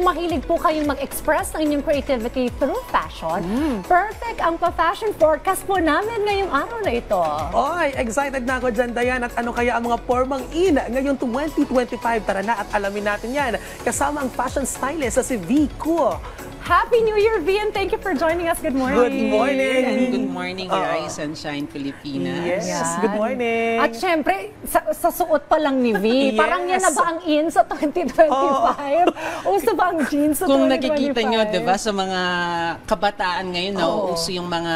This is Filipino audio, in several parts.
mahilig po kayong mag-express ng inyong creativity through fashion, perfect ang pa-fashion forecast po namin ngayong araw na ito. Oy, excited na ako dyan, Dayan. At ano kaya ang mga formang in ngayong 2025? Tara na at alamin natin yan. Kasama ang fashion stylist sa si Vico. Happy New Year, V, and thank you for joining us. Good morning. Good morning. And good morning, Rise and Shine Pilipinas. Yes, good morning. At syempre, sa suot pa lang ni V, Yes. parang yan na ba ang in sa 2025? Uso ba ang jeans sa 2025? Kung nakikita nyo, diba, sa mga kabataan ngayon, nauuso yung mga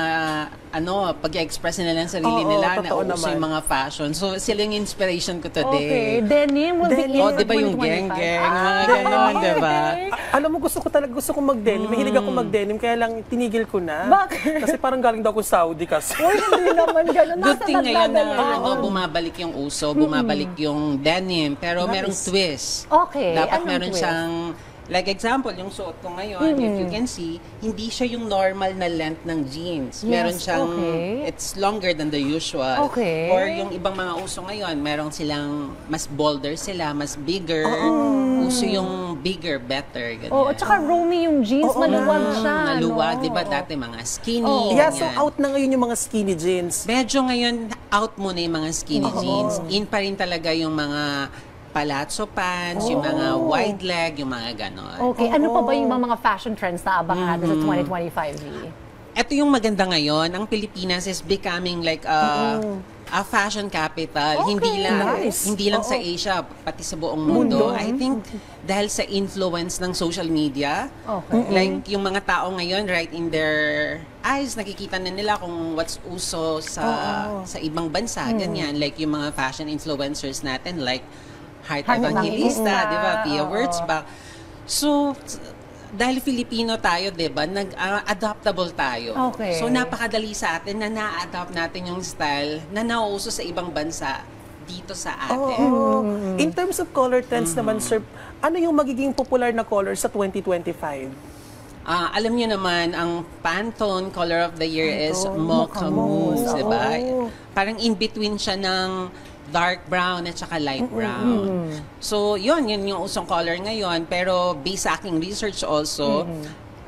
pag-express nila ng sarili nila, nauuso yung mga fashion. So, sila yung inspiration ko today. Okay, denim will be in for 2025. Diba yung geng-geng, mga ganon, diba? Alam mo, gusto ko mag-denim. Mahilig ako mag-denim, kaya lang tinigil ko na. Bakit? Kasi parang galing daw ako Saudi kasi. Uy, hindi naman ganun. Good thing ngayon na nagdadala. bumabalik yung uso, bumabalik yung denim, pero merong twist. Okay, Dapat anong meron twist? siyang, like example, yung suot ko ngayon, if you can see, hindi siya yung normal na length ng jeans. Meron siyang, it's longer than the usual. Okay. Or yung ibang mga uso ngayon, meron silang mas bolder sila, mas bigger. Uso yung bigger, better. Ganyan. Oh, at saka roomy yung jeans, maluwag siya. Maluwag, no? di ba dati mga skinny, Yeah, so ganyan. out na ngayon yung mga skinny jeans. Medyo ngayon, out muna yung mga skinny jeans. In pa rin talaga yung mga palazzo pants, yung mga wide leg, yung mga ganon. Okay, ano pa ba yung mga fashion trends na abangan natin sa 2025, V? Ito yung maganda ngayon. Ang Pilipinas is becoming like a fashion capital. Hindi lang sa Asia, pati sa buong mundo. I think dahil sa influence ng social media, like yung mga tao ngayon, right in their eyes, nakikita na nila kung what's uso sa ibang bansa, ganyan. Like yung mga fashion influencers natin, like Heart Evangelista, di ba? Pia Wurtzbach. So, dahil Filipino tayo, di ba, adaptable tayo. Okay. So, napakadali sa atin na na-adapt natin yung style na nauuso sa ibang bansa dito sa atin. In terms of color trends naman, sir, ano yung magiging popular na color sa 2025? Alam niyo naman, ang Pantone color of the year is Mocha Mousse, di ba? Parang in between siya ng dark brown at saka light brown. So, yun yung usong color ngayon. Pero based sa aking research also,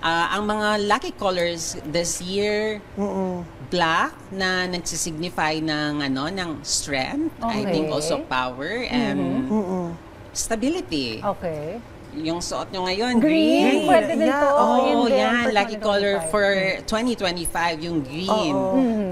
ang mga lucky colors this year, black na nagsisignify ng strength, I think also power and stability. Okay. Yung suot nyo ngayon, Green, pwede din to. Yan, lucky color for 2025, yung green.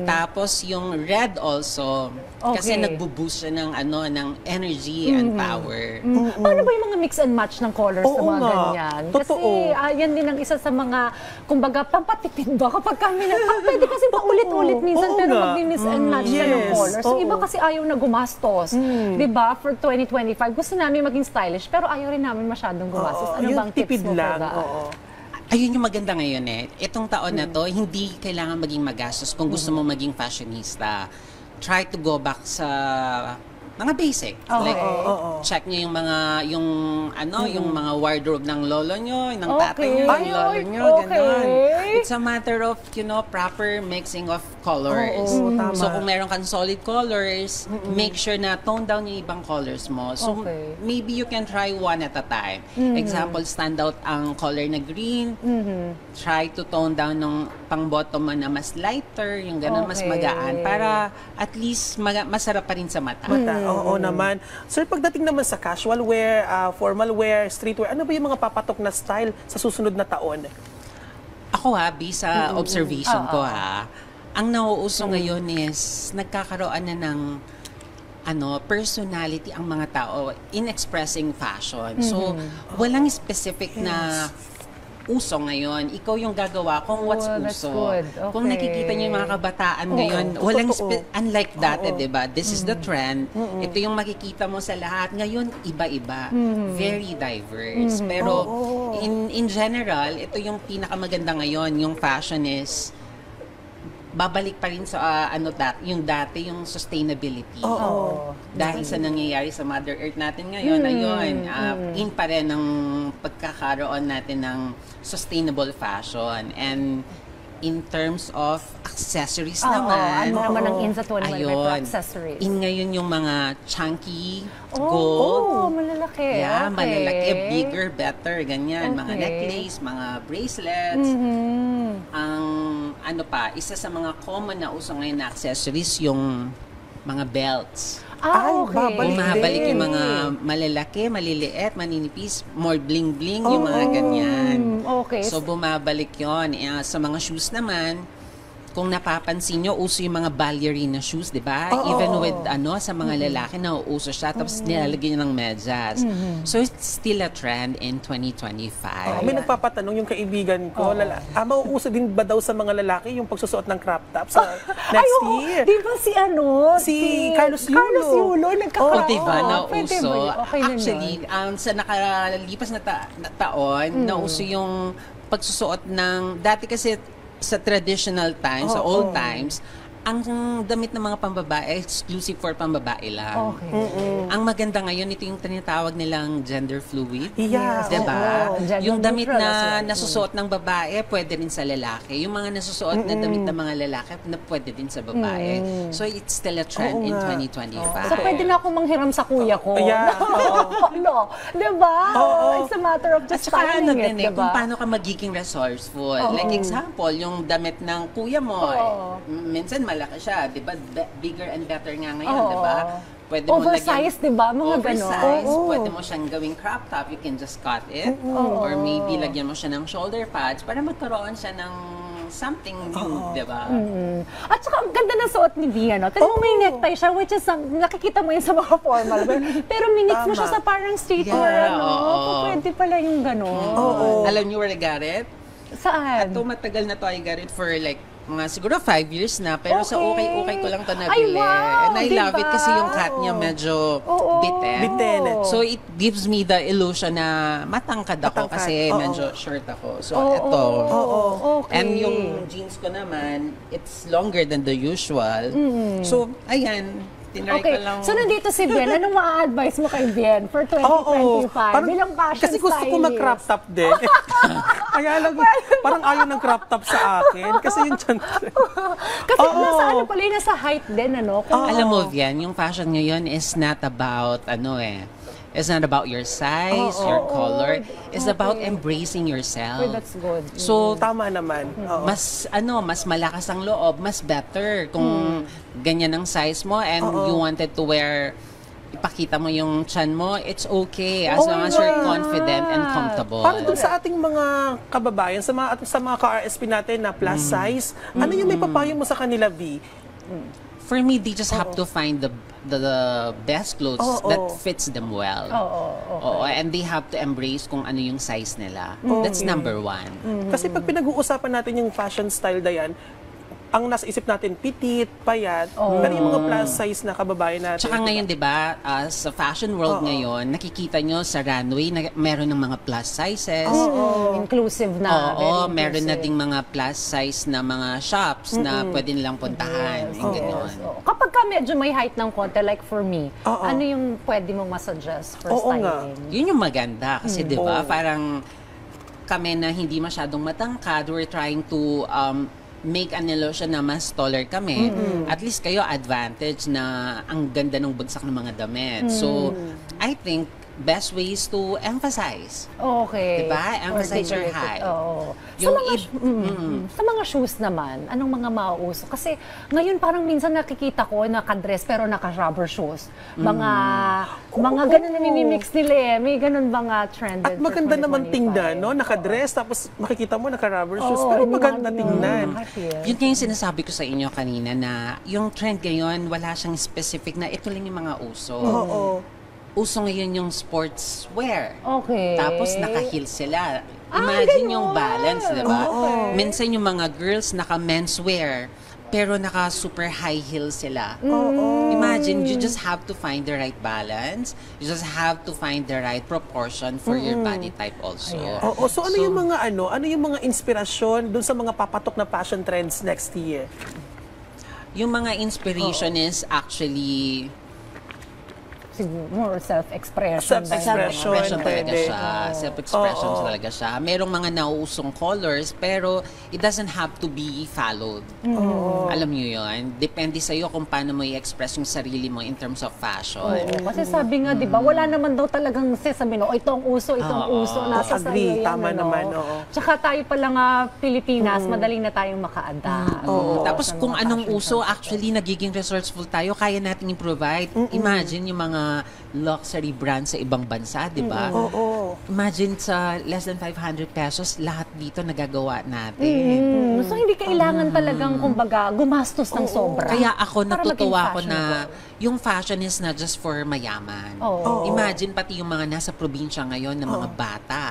Tapos yung red also, kasi nagbo-boost siya ng energy and power. Paano ba yung mga mix and match ng colors na mga ganyan? Totoo. Kasi yan din ang isa sa mga, kumbaga, pampatipid ba kapag kami pwede kasi paulit-ulit minsan, pero mag-mix and match ka ng colors. So iba kasi ayaw na gumastos. Diba? For 2025, gusto namin maging stylish, pero ayaw rin namin masyadong gumastos. Ano bang tips mo for that? Ayun yung maganda ngayon eh. Itong taon na to, hindi kailangan maging magastos kung gusto mo maging fashionista. Try to go back sa mga basic. Like, check nyo yung mga, yung mga wardrobe ng lolo nyo, ng tatay nyo, ng lolo nyo, ganun. It's a matter of, proper mixing of colors. So, kung meron kang solid colors, make sure na tone down yung ibang colors mo. So, maybe you can try one at a time. Example, stand out ang color na green. Try to tone down ng pang-bottom mo na mas lighter, yung ganun, mas magaan. Para at least masarap pa rin sa mata. Oo naman. Sir, pagdating naman sa casual wear, formal wear, streetwear, ano ba yung mga papatok na style sa susunod na taon? Ako based sa observation ko ang nauuso ngayon is nagkakaroon na ng personality ang mga tao in expressing fashion. So, walang specific na uso ngayon. Ikaw yung gagawa kung what's uso. Kung nakikita niyo yung mga kabataan ngayon, walang unlike dati, diba? This is the trend. Ito yung makikita mo sa lahat. Ngayon, iba-iba. Very diverse. Pero in general, ito yung pinakamaganda ngayon. Yung fashion is babalik pa rin sa yung dati, yung sustainability. Dahil sa nangyayari sa Mother Earth natin ngayon, in pa rin ang pagkakaroon natin ng sustainable fashion. And in terms of accessories Oo, naman. ano naman ang in sa 2025 for Ayun. accessories? In ngayon yung mga chunky Oh, gold. malalaki. Yeah, Okay. malalaki, bigger, better, ganyan. Mga Okay. necklace, mga bracelets. Ang ano pa, isa sa mga common na uso ngayon na accessories, yung mga belts. Ay, Okay. babalik Bumabalik din. yung mga malalaki, maliliit, maninipis, more bling-bling, yung mga ganyan. Okay. So, bumabalik yon. Sa mga shoes naman, kung napapansin nyo, uso yung mga ballerina shoes, di ba? Even with, sa mga lalaki, nauuso siya, tapos nilalagyan niya ng medyas. So, it's still a trend in 2025. May nagpapatanong yung kaibigan ko, mauuso din ba daw sa mga lalaki yung pagsusuot ng crop top sa next year? Di ba si Carlos Yulo. Carlos Yulo, O, nagkakaroon. diba, Pwede nauso. ba yun? Okay na Actually, yun. sa nakalipas na taon, nauso yung pagsusuot ng, dati kasi sa traditional times, sa old times, ang damit ng mga pambabae, exclusive for pambabae lang. Okay. Ang maganda ngayon, ito yung tinatawag nilang gender fluid. Yeah, Diba? oo. Gender Yung damit neutral as na well. nasusuot ng babae, pwede rin sa lalaki. Yung mga nasusuot na damit ng mga lalaki, na pwede din sa babae. So, it's still a trend in 2025. So, pwede na ako manghiram sa kuya ko. Yeah, Ano? Diba? It's a matter of At just saka ano styling din it, kung diba? paano ka magiging resourceful. Like example, yung damit ng kuya mo, minsan malaki siya, di ba? Bigger and better nga ngayon, di ba? Pwede mo Oversized, di ba? Mga oversized, ganon. pwede mo siyang gawing crop top, you can just cut it. Or maybe lagyan mo siya ng shoulder pads para magkaroon siya ng something new, di ba? At saka, ang ganda ng suot ni Bea, no? Talagang may necktie siya, which is, nakikita mo yun sa mga formal wear. Pero minix mo siya sa parang streetwear, Pwede pala yung gano'n. Alam niyo where I got it? Saan? Ito matagal na to, I got it for like mga siguro 5 years na, pero sa okay ko lang to Ay, nabili. wow! And I love it Diba? kasi yung cut niya medyo bitten. Bitten. So it gives me the illusion na matangkad ako Matangkad. kasi Oo. medyo short ako. So ito. Okay. And yung jeans ko naman, it's longer than the usual. So, ayan. Tinry Okay, ko lang. so nandito si Bien. Anong ma-advise mo kay Bien for 2025? Bilang fashion kasi gusto ko mag-crop top din. Kaya lang, parang ayaw ng crop top sa akin. Kasi yung chan. Kasi nasa ano pala, nasa height din, ano? Kung, Alam mo, Vian, yung fashion ngayon is not about, it's not about your size, your color. It's about embracing yourself. that's good. So, Tama naman. Oo. mas malakas ang loob, mas better kung ganyan ang size mo and you wanted to wear, ipakita mo yung chan mo, it's okay as long as you're confident and comfortable. Para dun sa ating mga kababayan, sa mga ka-RSP natin na plus size, ano yung may papayo mo sa kanila, V? For me, they just have to find the best clothes that fits them well. Oo, and they have to embrace kung ano yung size nila. That's number one. Kasi pag pinag-uusapan natin yung fashion style, Dayan, ang nasa isip natin, petite, payat, pero yung mga plus size na kababayan natin. Tsaka ngayon, di ba, sa fashion world ngayon, nakikita nyo sa runway na meron ng mga plus sizes. inclusive na. Oo, very meron na inclusive. ding mga plus size na mga shops na pwede nilang puntahan. Yung ganon. So, kapag ka medyo may height ng konti, like for me, ano yung pwede mong masuggest for Oo nga. styling? Yun yung maganda. Kasi di ba, parang kami na hindi masyadong matangkad, we're trying to make an illusion na mas taller kami. At least kayo advantage na ang ganda ng bagsak ng mga damit. So, I think best way is to emphasize. Okay. Diba? Emphasize your Articulate it. height. Oo. Yung Sa mga shoes naman, anong mga mauuso? Kasi ngayon parang minsan nakikita ko naka-dress pero naka-rubber shoes. Mga ganun na minimix nila eh. May ganun mga trended At maganda naman tingnan, no? Naka-dress, tapos makikita mo naka-rubber shoes, pero maganda tingnan. Yun yung sinasabi ko sa inyo kanina na yung trend ngayon, wala siyang specific na ito lang yung mga uso. Uso ngayon yung sportswear. Okay. Tapos naka-heels sila. Imagine yung balance, di ba? Minsan yung mga girls naka-menswear, pero naka-super high heels sila. Imagine, you just have to find the right balance. You just have to find the right proportion for your body type also. Oo, so ano yung mga inspirasyon dun sa mga papatok na fashion trends next year? Yung mga inspiration is actually siguro more self-expression. Self-expression. Talaga pwede. siya. Self-expression talaga siya. Merong mga nauusong colors, pero it doesn't have to be followed. Alam niyo yun? Depende sa'yo kung paano mo i-express yung sarili mo in terms of fashion. Oo, kasi sabi nga, di ba, wala naman daw talagang sabi, no, ito ang uso, nasa Agree, sa'yo yan. tama naman, oo. Tsaka tayo pala nga, Pilipinas, madaling na tayong maka-adapt. Tapos Sa kung mga anong fashion uso, trends. actually, nagiging resourceful tayo, kaya natin i-provide. Imagine yung mga luxury brands sa ibang bansa, di ba? Imagine sa less than 500 pesos, lahat dito nagagawa natin. So, hindi kailangan talagang, kumbaga, gumastos ng sobra. Kaya ako, Para natutuwa maging ako na fashionable. yung fashion is not just for mayaman. Imagine pati yung mga nasa probinsya ngayon na mga bata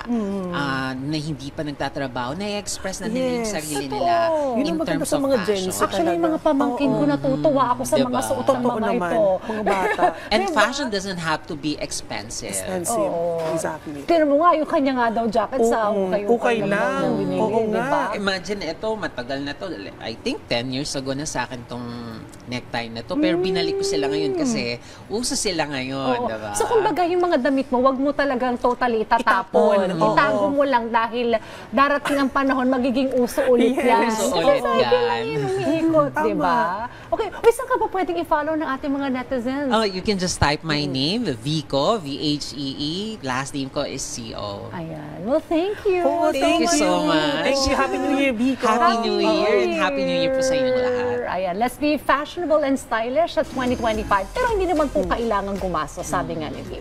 na hindi pa nagtatrabaho, na-express na nila yung sarili nila Yun in ang maganda terms sa of mga Gen Z. fashion. Actually, yung mga pamangkin ko, natutuwa ako sa Diba? mga suot ng Totoo mga naman, ito. mga bata. And fashion doesn't have to be expensive. Expensive. Exactly. Tira mo nga, yung kanya nga daw jacket sa ukay lang. Oo nga. Imagine ito, matagal na to. I think 10 years ago na sa akin tong necktie na to. Pero binalik ko sila ngayon kasi uso sila ngayon, diba? So, kumbaga, yung mga damit mo, wag mo talagang totally itatapon. Itapon. Itago mo lang dahil darating ang panahon, magiging uso ulit yan. Uso ulit Cycle yan. lang yun, umiikot, di ba? Okay, saan ka ba pwedeng i-follow ng ating mga netizens? Oh, you can just type my name, Vico, V-H-E-E. Last name ko is C-O. Ayan. Well, thank you. Thank you so much. Thank you. Happy New Year, Vico. Happy New Year and Happy New Year po sa inyong lahat. Ayan, let's be fashionable and stylish sa 2025. Pero hindi naman po kailangan gumastos, sabi nga ni Vic.